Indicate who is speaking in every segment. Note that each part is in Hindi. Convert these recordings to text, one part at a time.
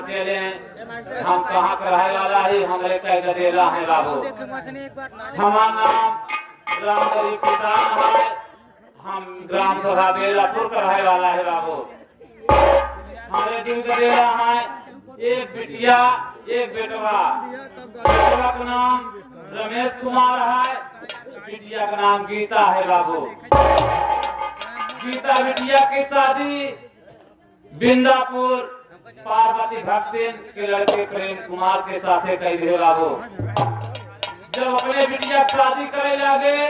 Speaker 1: चले हम कहाँ का रहे वाला है हमरे कह गदेला है बाबू। हमारा नाम रामगरी किसान है। हम ग्राम सभा बेलापुर का रहे वाला है बाबू। हमारे दिन गदेला है एक बिटिया एक बेटवा। बेटवा का नाम रमेश कुमार है, बिटिया का नाम गीता है बाबू। गीता बिटिया की शादी बिंदापुर पार्वती भक्तिन के लड़के प्रेम कुमार के साथ कही है बाबू। जब अपने बिटिया की शादी करे लगे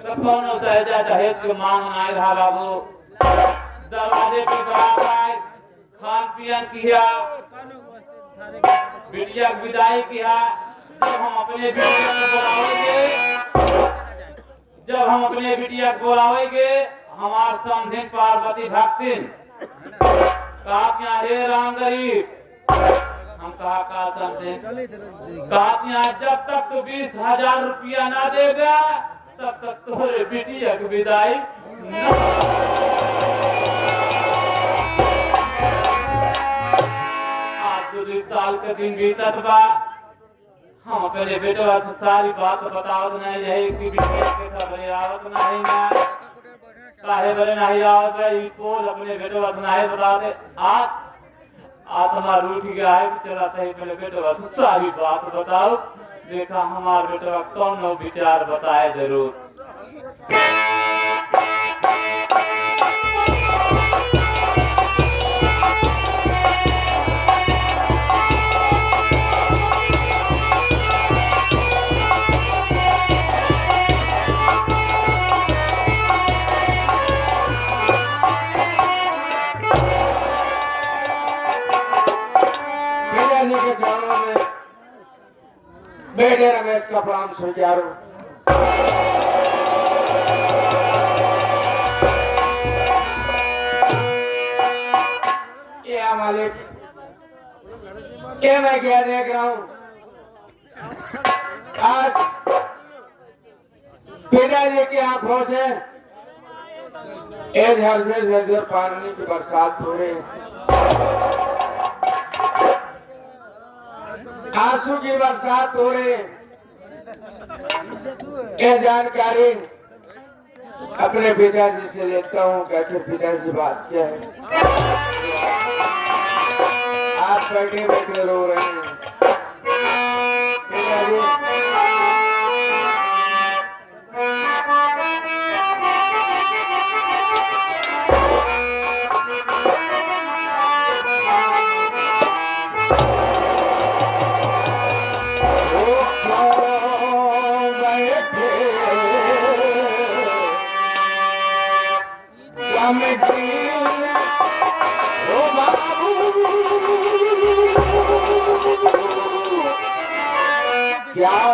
Speaker 1: तो कौन दहेजा दहेज के मांग नहीं रहा बाबू। दरवाजे पे बारात आए, खान पियन किया, बिटिया की विदाई किया। जब हम अपने बिटिया को बोलावेंगे हमार समझिन पार्वती भक्तिन कहा क्या हे राम गरीब हम कहा का समझे कहा जब तक तो 20,000 रुपया ना देगा तब तक तुम्हारे बिटिया की विदाई आज 2 साल के दिन बीतत बा। हम अपने बेटवा से सारी बात बतावत नहीं है कि बिटिया के खबरें आवत नहीं ना काहे बरे नहीं आवत है पोल अपने बेटवा से नहीं बताते। आज आत्मा रूठ गया है चलाते है पहले बेटवा से सारी बात बताओ। देखा हमार बेटवा कौन विचार बताए जरूर।
Speaker 2: बेटे रमेश का प्राण स्वीकारो। ये मालिक ये मैं क्या देख रहा हूँ आज पिताजी की आंखों से एक झरझर पानी की बरसात हो रही है। आंसू की बरसात हो रही है। यह जानकारी अपने पिताजी से लेता हूँ कि आखिर पिताजी बात क्या है। आप बैठे बैठे रो रहे हैं पिताजी। क्या हो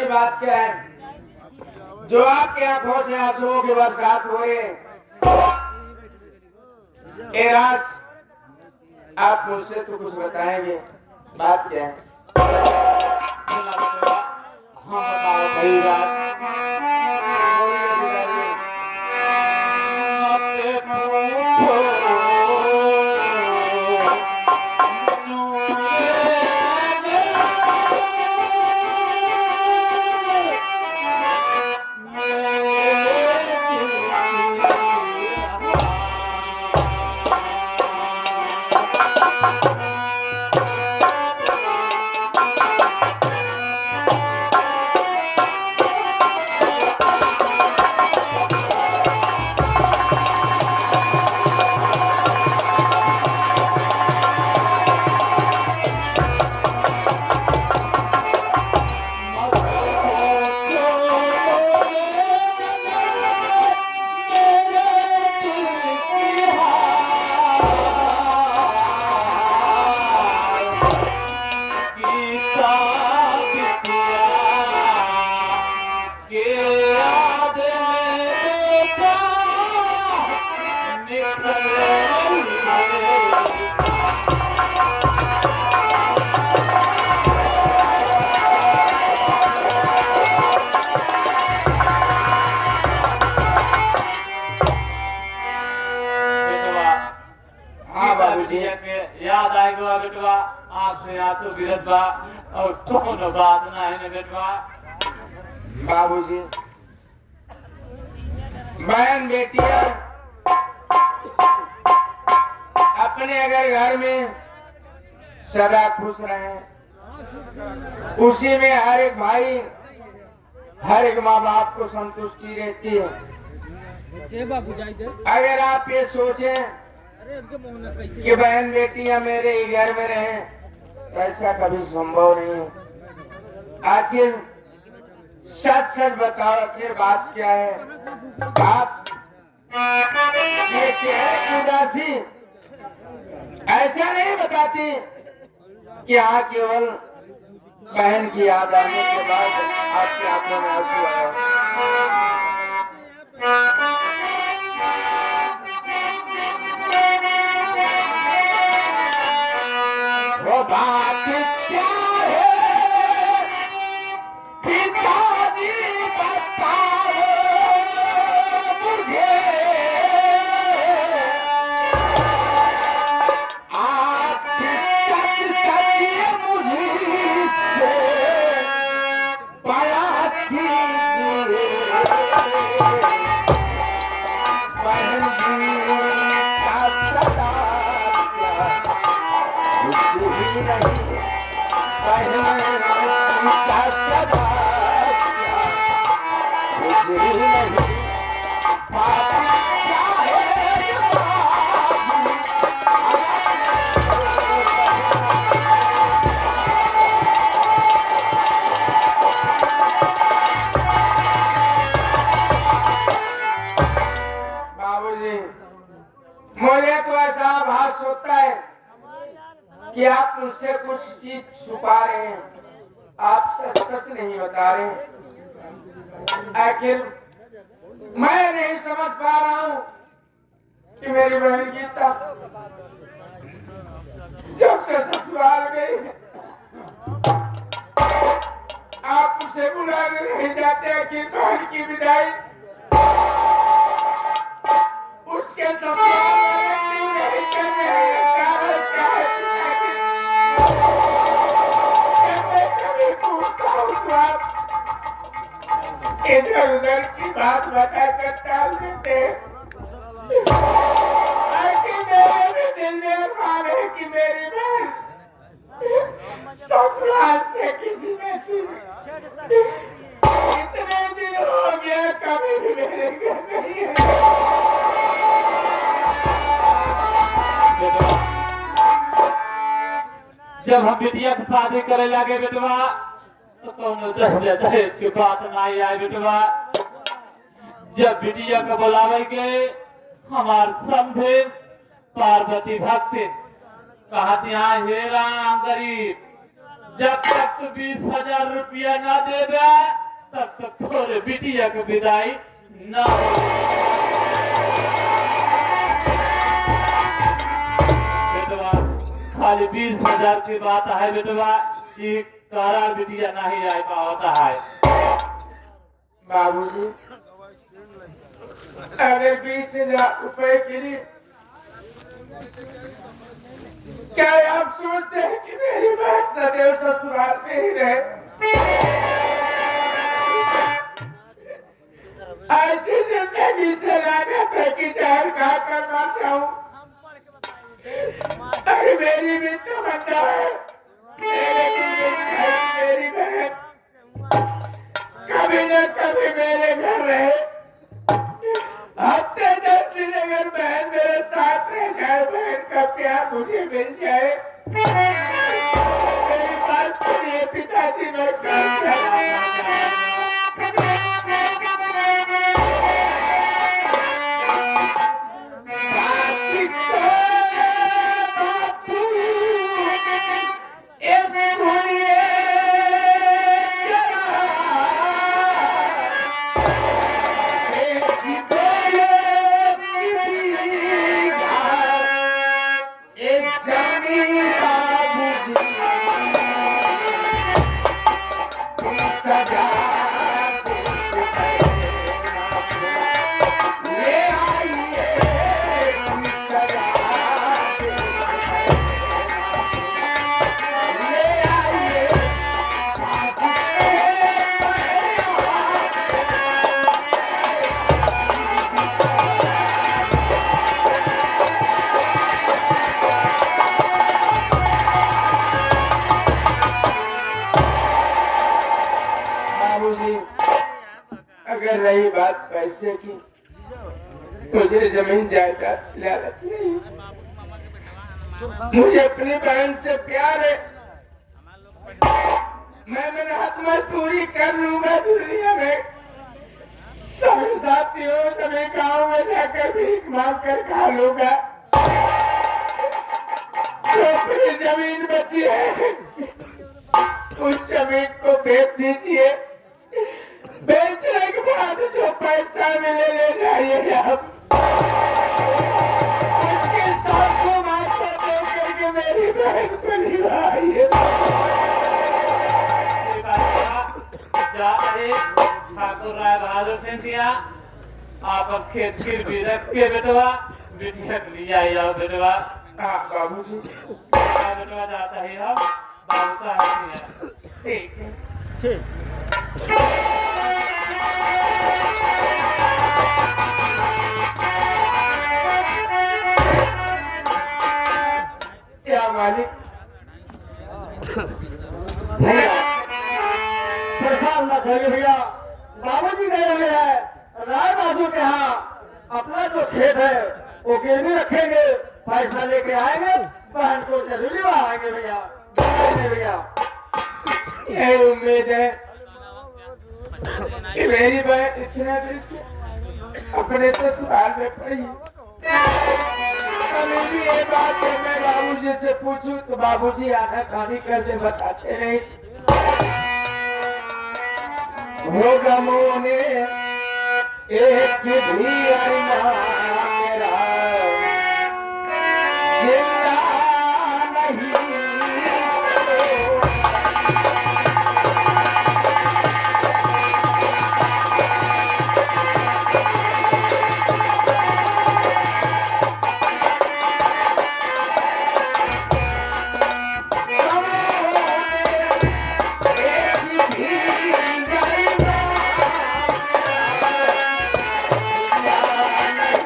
Speaker 2: वाली बात क्या है? जो आपके आंखों से आंसुओं की बरसात हो रही है, ए राज, आप मुझसे तो कुछ बताएंगे, बात क्या है?
Speaker 1: सुना बेटवा, हम बताओ भाई बात। मत पूछो याद आएगा बेटवा, आंख से आंसू गिरत बा और कौन बात ना है बेटवा।
Speaker 2: बाबूजी, बहन बेटियां अपने अगर घर में सदा खुश रहे, उसी में हर एक भाई, हर एक माँ बाप को संतुष्टि रहती है। अगर आप ये सोचें कि बहन बेटियां मेरे ही घर में रहें, तो ऐसा कभी संभव नहीं है। आखिर सच सच बताओ, आखिर बात क्या है? आप ये चेहरे की उदासी ऐसा नहीं बताती कि हाँ केवल बहन की याद आने के बाद आपकी आंखों में आंसू आया। वो बात क्या है पिताजी, बताओ मुझे। आप सच सच मुझसे बयां कीजिए। बहन जी का सदा कुछ भी नहीं, बहन का सदा कुछ भी नहीं। बाबूजी, मुझे तो ऐसा आभास होता है कि आप मुझसे कुछ चीज छुपा रहे हैं, आप सच सच नहीं बता रहे। आखिर मैं नहीं समझ पा रहा हूँ कि मेरी बहन गीता जब से ससुराल गई है, आप उसे बुलाने नहीं जाते कि बहन की विदाई उसके ससुराल नहीं कर रहे हैं। कारण क्या है? मैं कभी पूछता हूँ तो आप इधर उधर की बात बता कर टाल देते हैं। मेरे भी दिल में अरमान है कि मेरी बहन ससुराल से किसी ने इतने दिन हो गया कभी भी मेरे घर नहीं है।
Speaker 1: जब हम बिटिया की शादी करे लगे बेटवा, तो कौन दहेज की बात नहीं आई बेटवा। जब बिटिया को बुलावे गए, हमार समझे पार्वती भक्ति कहती हाँ हे राम गरीब, जब तक तू 20,000 रुपया न देगा तब तक थोड़े बिटिया की विदाई न हो। बेटवा खाली 20,000 की बात है बेटवा, कि कारण बिटिया नहीं आ पाता है।
Speaker 2: बाबूजी अगर 20,000 रुपए के लिए क्या आप सोचते हैं कि मेरी बहन सदैव ससुराल में ही रहे? ऐसी जिंदगी से लागत है कि जहर खाकर मर जाऊं। अरे मेरी भी तमन्ना है मेरी बहन कभी न कभी मेरे घर रहे। हफ्ते 10 दिन अगर बहन मेरे साथ रह जाए, बहन का प्यार मुझे मिल जाए। मेरी बात सुनिए पिताजी, मैं काम कर रहा हूं। अगर रही बात पैसे की, मुझे जमीन जायदाद लालच नहीं, मुझे अपनी बहन से प्यार है। मैं मेहनत मजदूरी कर लूंगा दुनिया में, सभी साथियों सभी गाँव में जाकर भीख मांग कर खा लूंगा। तो अपनी जमीन बची है उस जमीन को बेच दीजिए, बेचने के बाद जो पैसा मिले ले जाइए आप। उसके साथ को माफ दे करके मेरी बहन को निभाइए।
Speaker 1: ठाकुर राय बहादुर सिंधिया, आप अब खेत गिरवी रख के बेटवा बिटिया के लिए आई जाओ बेटवा।
Speaker 2: हाँ बाबूजी,
Speaker 1: बेटवा जाता है अब बाबू का है।
Speaker 2: ठीक है। क्या मालिक
Speaker 3: परेशान न करिए भैया, बाबूजी गए हुए हैं राय बहादुर के यहाँ। अपना जो खेत है वो गिरवी रखेंगे, पैसा लेके आएंगे, बहन को जरूरी आएंगे भैया। भैया
Speaker 2: यही उम्मीद है कि मेरी बहन इतना देर से अपने ससुराल में पड़ी। कभी भी ये बात है मैं बाबूजी से पूछूं तो बाबूजी आंखें खाली कर दे, बताते नहीं। हो गमों ने एक भी अरमान मेरा जिंदा नहीं।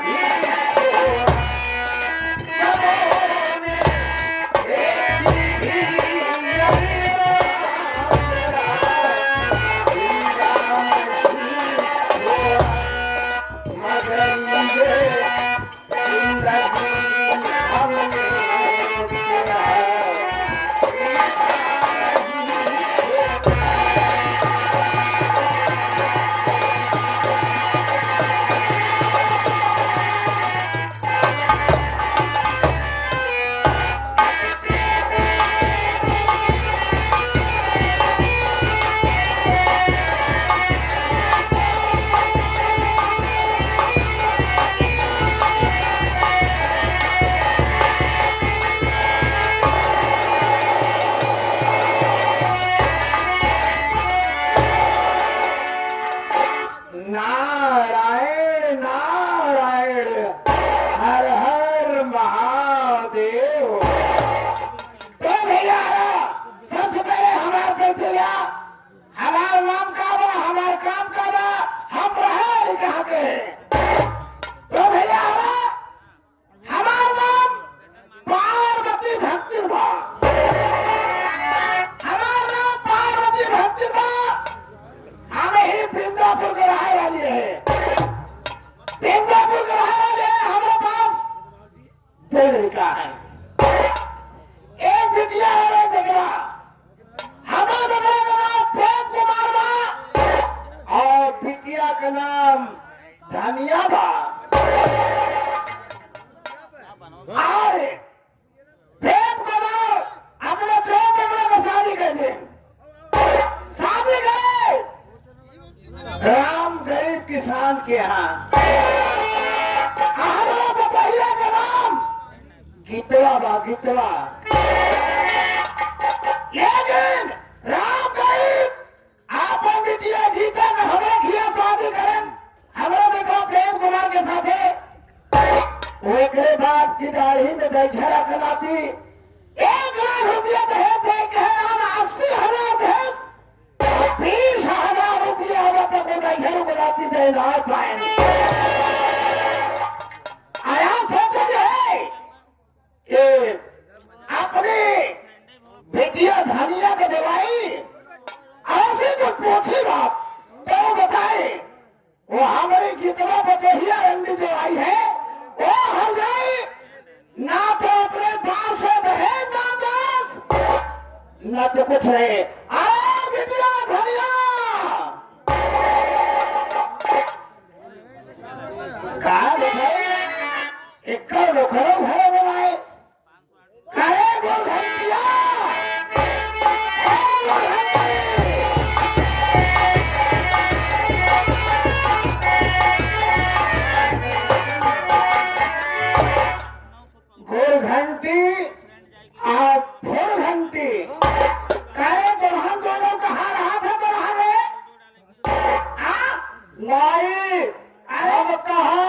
Speaker 2: Yeah. कहाँ के हैं? तो भैया हमारा नाम पार्वती भक्ति बा, हमारा नाम पार्वती भक्ति बा, हमें ही बिंदापुर के रहे वाली है, बिंदापुर के रहे वाले हैं। हमारे पास दो लड़का है, एक बिटिया और एक बेटा। हमारा बेटा का नाम प्रेम कुमार बा और बिटिया का नाम धनिया बा। और प्रेम कुमार अपने प्रेम बेटा को शादी कर दे, शादी करे राम गरीब किसान के यहाँ। हमारा बतैया का नाम गीतवा बा, गीतवा। लेकिन राम गरीब आपन बिटिया गीता का हमें खिया शादी करें हमारा बेटा प्रेम कुमार के साथ है। ओकरे बाप की दाढ़ी में गैठरा कलाती 1,00,000 रुपया दहेज दे के हम 80,000 दहेज 20,000 रुपया होगा तो वो गैठरा कलाती दे ना पाए। आया सोच है कि अपनी बेटिया धनिया के दवाई ऐसे जो पूछी बात तो बताए वो हमारी कितना बचहिया रंगी जो आई है वो हो जाए ना तो अपने बाप से दहेज ना बस ना तो कुछ नहीं। आओ बिटिया धनिया कहा बताए एक लोखरों घर बनाए करे गोल घंटिया घंटी और फुल घंटी करे दुल्हन दोनों कहा रहा था दुल्हन लाई अरे कहा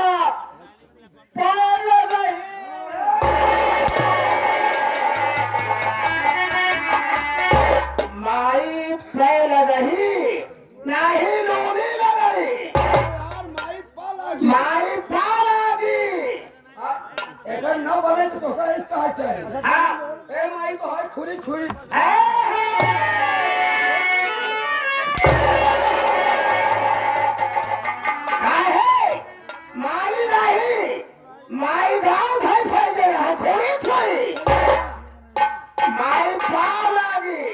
Speaker 2: माई पैर रही नहीं लोनी लगी माई पाल
Speaker 4: अगर न बने तो तोहरा इसका हाथ चाहिए।
Speaker 2: हाँ
Speaker 4: ए माई तो है छुरी छुरी।
Speaker 2: माई नहीं माई गाँव भैंस है जे है थोड़ी छुरी माई पाव लागी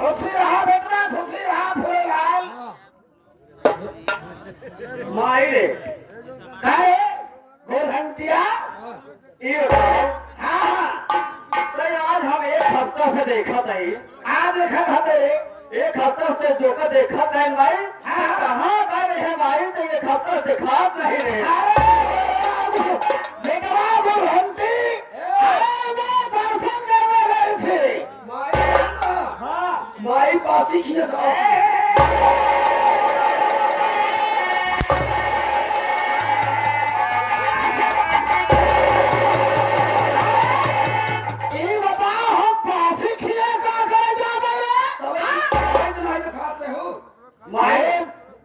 Speaker 2: खुशी रहा बेटा खुशी रहा फूल लाल माई रे कहे गोरघंटिया हाँ तो आज हम एक हफ्ता से देखा था आज देखा था एक हफ्ता से जो का देखा था माई कहाँ गए रहे माई तो एक हफ्ता देखा नहीं रहे बेटवा गोरघंटी मैं दर्शन करने गए थे
Speaker 4: माई पासी खींच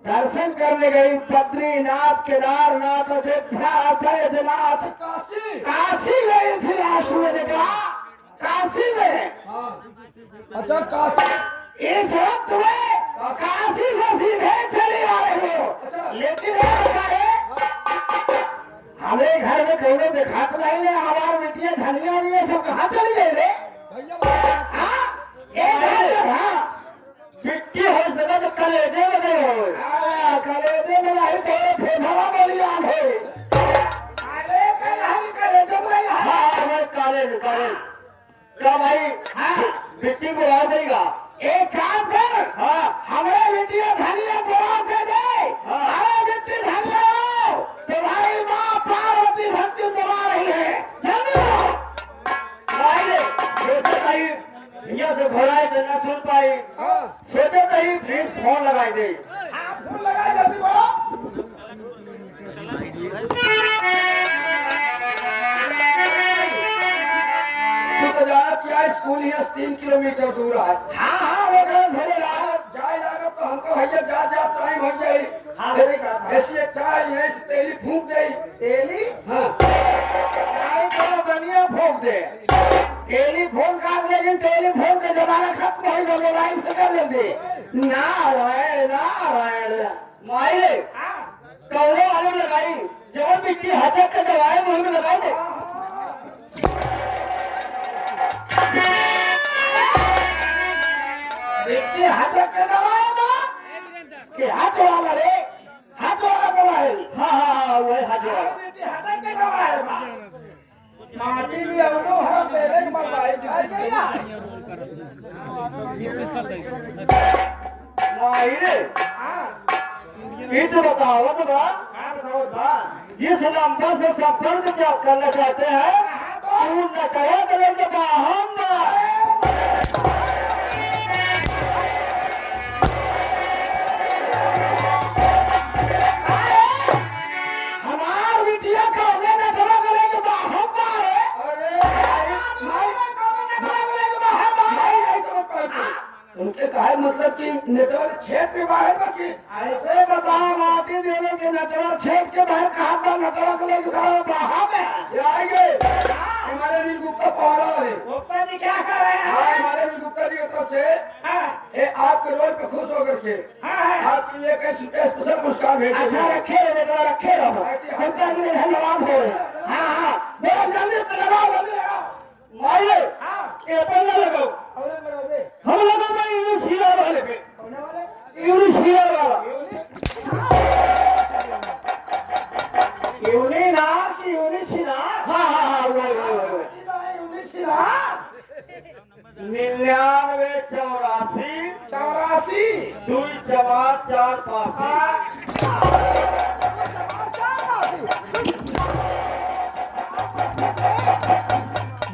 Speaker 2: दर्शन करने गई बद्रीनाथ केदारनाथ अयोध्या बैजनाथ
Speaker 4: काशी
Speaker 2: काशी गई थी राष्ट्र काशी में।
Speaker 4: अच्छा काशी
Speaker 2: इस वक्त में काशी से सीधे चले आ रहे हो।
Speaker 4: अच्छा।
Speaker 2: लेकिन हमें घर में कहीं देखा तो नहीं है हमारी बेटियां धनिया ये सब कहाँ चली गई रे पिट्टी हो सका तो कलेजे में गए हो कलेजे में नहीं तेरे फेफड़ा बोलिया है अरे कलेजे में हाँ कॉलेज क्या भाई बिट्टी बुला देगा एक काम कर हमारे बेटियां धनिया बुला के दे हमारे बेटी धनिया तुम्हारी माँ पार्वती भक्ति बुला रही है जल्दी यहाँ से भराए तो न सुन पाई सोचे तो ही फिर फोन लगाई दे फोन लगाए जल्दी बोलो
Speaker 4: तो जाना क्या स्कूल यहाँ 3 किलोमीटर दूर है।
Speaker 2: हाँ हाँ वो थोड़े
Speaker 4: जाए जाएगा तो हमको भैया जा टाइम हो जाए
Speaker 3: हाँ सही कहा।
Speaker 4: ऐसी अच्छा यहीं से तेली फूंक दे।
Speaker 3: तेली
Speaker 4: हाँ
Speaker 3: नहीं तो दुनिया फूंक दे। टेलीफोन का लेकिन टेलीफोन का जमाना खत्म हो गया, मोबाइल से कर लेते। नारायण नारायण माइले कौड़े वाले में लगाई जब मिट्टी हचक के दवाई मुंह में लगा दे। मिट्टी हचक के दवाई ना कि हाथ वाला रे, हाथ वाला दवाई। हाँ हाँ हाँ वही हाथ वाला मिट्टी हचक के दवाई। माटी भी अवनो हरा पहले के मरवाई छाई गया। माहिरे ये तो बताओ तो बा जिस नंबर से संपर्क करना चाहते हैं तू न कहे तो के बाहम हमार बिटिया कहने न करो करे के बाहम
Speaker 4: उनके कहा मतलब कि नेटवर्क क्षेत्र के बाहर बाकी
Speaker 3: ऐसे बताओ माटी देने के नेटवर्क क्षेत्र के बाहर कहाँ पर नेटवर्क लेके बाहर में
Speaker 4: आएंगे। हमारे नील गुप्ता पहुंच रहा है।
Speaker 3: गुप्ता जी क्या कर रहे हैं?
Speaker 4: हाँ हमारे नील गुप्ता जी की तरफ से आपके रोल पे खुश होकर के आपके लिए एक स्पेशल पुरस्कार भेजे।
Speaker 3: अच्छा रखे बेटा रखे रहो। गुप्ता जी धन्यवाद हो। हाँ हाँ बहुत जल्दी लगाओ जल्दी लगाओ। माइले ये पन्ना लगाओ। हम लोगों में इंग्लिश हीरा वाले पे इंग्लिश हीरा वाला यूनिनार की यूनिश हीरा। हाँ हाँ हाँ वो यूनिश हीरा 99 84 2 4 4 5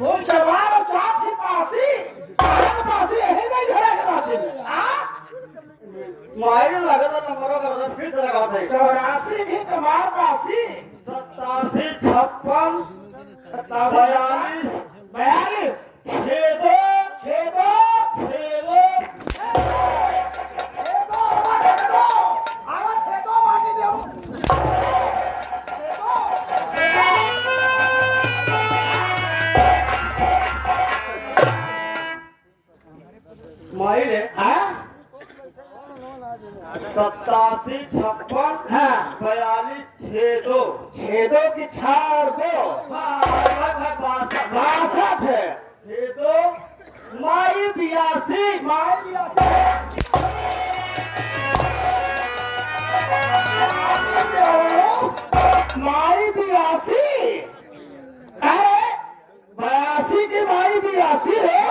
Speaker 3: वो चरवार और चाट की पासी पासी यही नहीं झड़ा के बातें मायने लगा तो नंबरों का फिर से लगाओ थे 84 भी चमार पासी 87 56 42 माइले 87 56 42 62 की 62 62 है 62 माई 82 माई 82 82 की माई 82 है।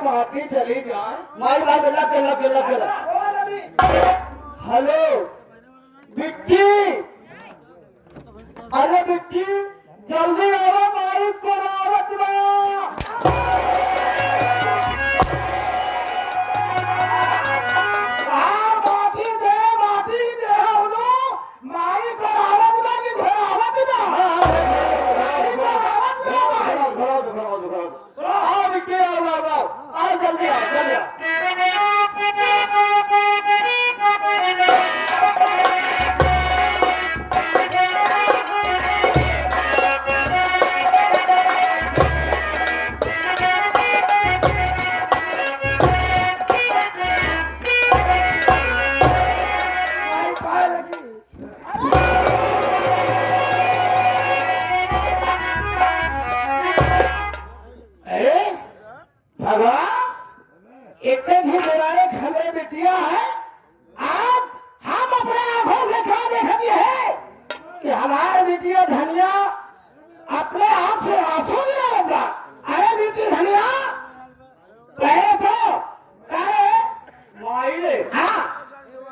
Speaker 3: माफी चली जाए माई भाई बेला केला हेलो बिट्टी अरे बिट्टी जल्दी आओ माई को रावत माफी दे माई को रावत की घोरावत आओ बिट्टी आओ जल्दी आओ इतने भी बुराए खबरें बिटिया है। आज हम अपने आंखों से क्या देखती है कि हमारे बिटिया धनिया अपने हाथ से आंसू गिरा लगा। अरे बिटी धनिया पहले तो करे माइले हाँ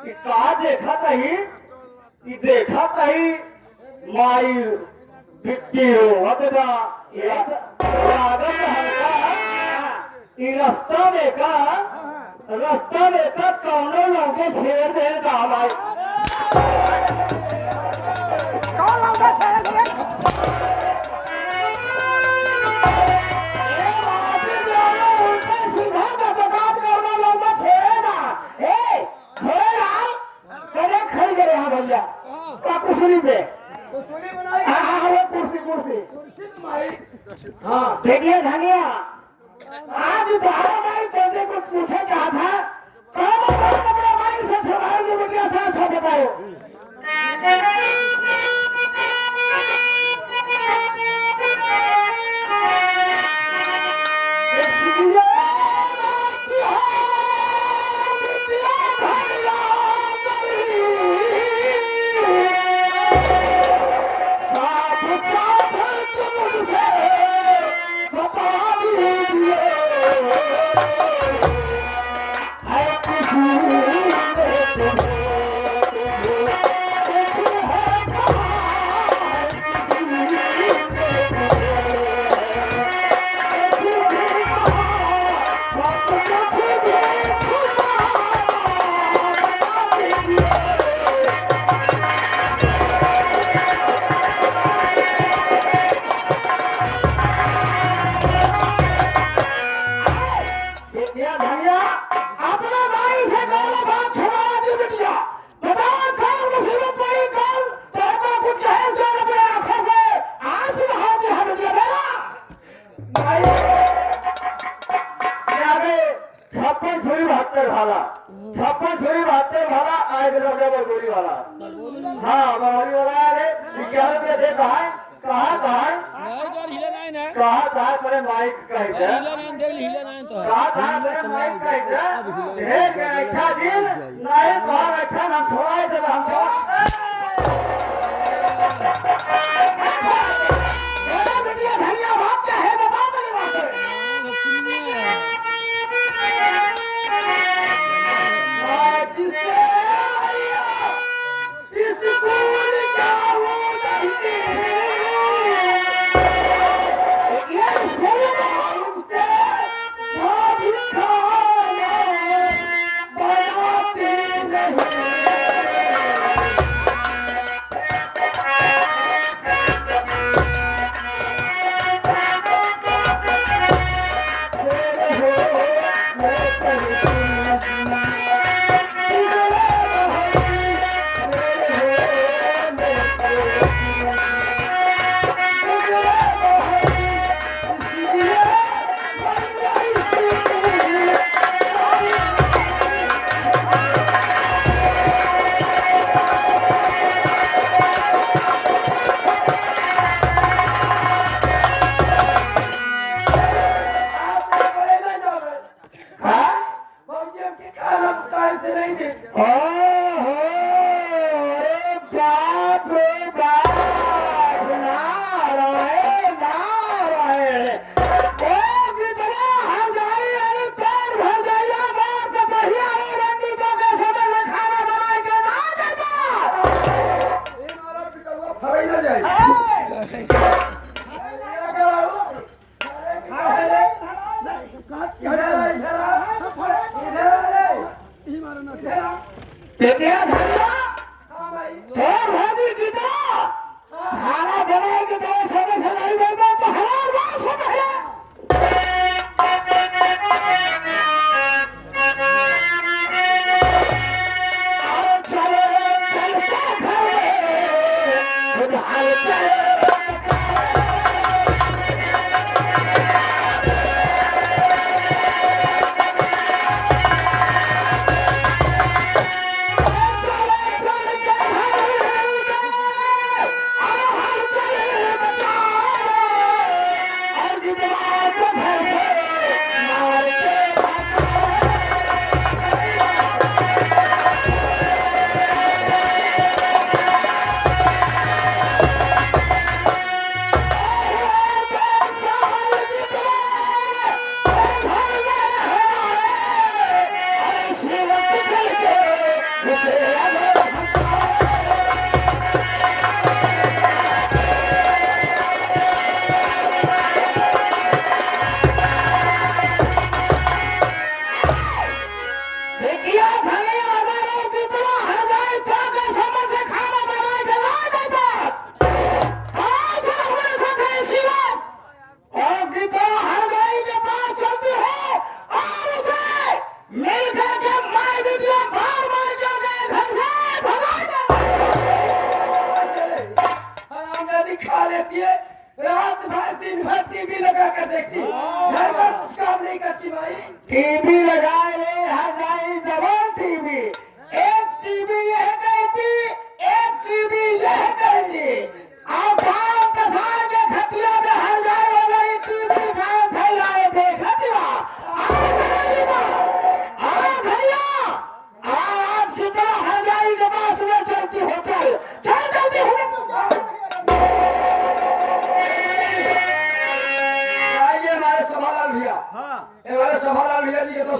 Speaker 3: कि का देखा तही माई बिट्टी हो अदबा लागत हल्का रास्ता देखा कौनो लौके शेर दे का भाई कौन लौका शेर दे ए बाजी जोनो उल्टे सीधा बकवास करना लौका शेर ना ए थोड़े राम करे कुर्सी पे।
Speaker 4: कुर्सी बनाई
Speaker 3: हाँ हाँ वो कुर्सी कुर्सी।
Speaker 4: कुर्सी में माई। हाँ
Speaker 3: देखिए धनिया, आज तुम्हारा भाई तुमसे कुछ पूछे क्या था? कौन अपने भाई से छुड़ाओ जो बढ़िया सा अच्छा बताओ। छप्पन छुरी भागते भाला आए बरगोली वाला। हाँ बरगोली वाला अरे 11 रुपया दे कहा मेरे माइक का मेरे माइक का अच्छा दिन नहीं कहा अच्छा ना छोड़ा जब हम धनिया भाग क्या है बताओ मेरे बात।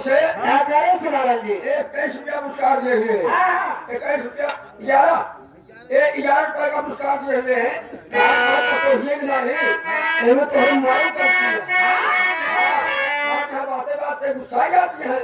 Speaker 4: तरफ से
Speaker 3: क्या कह रहे सिमारन जी?
Speaker 4: 21 रुपया पुरस्कार दिए हुए हैं। 21 रुपया 11 रुपए का पुरस्कार दिए हुए हैं। नहीं तो हम मालूम करती है। बातें बातें गुस्सा जाती है।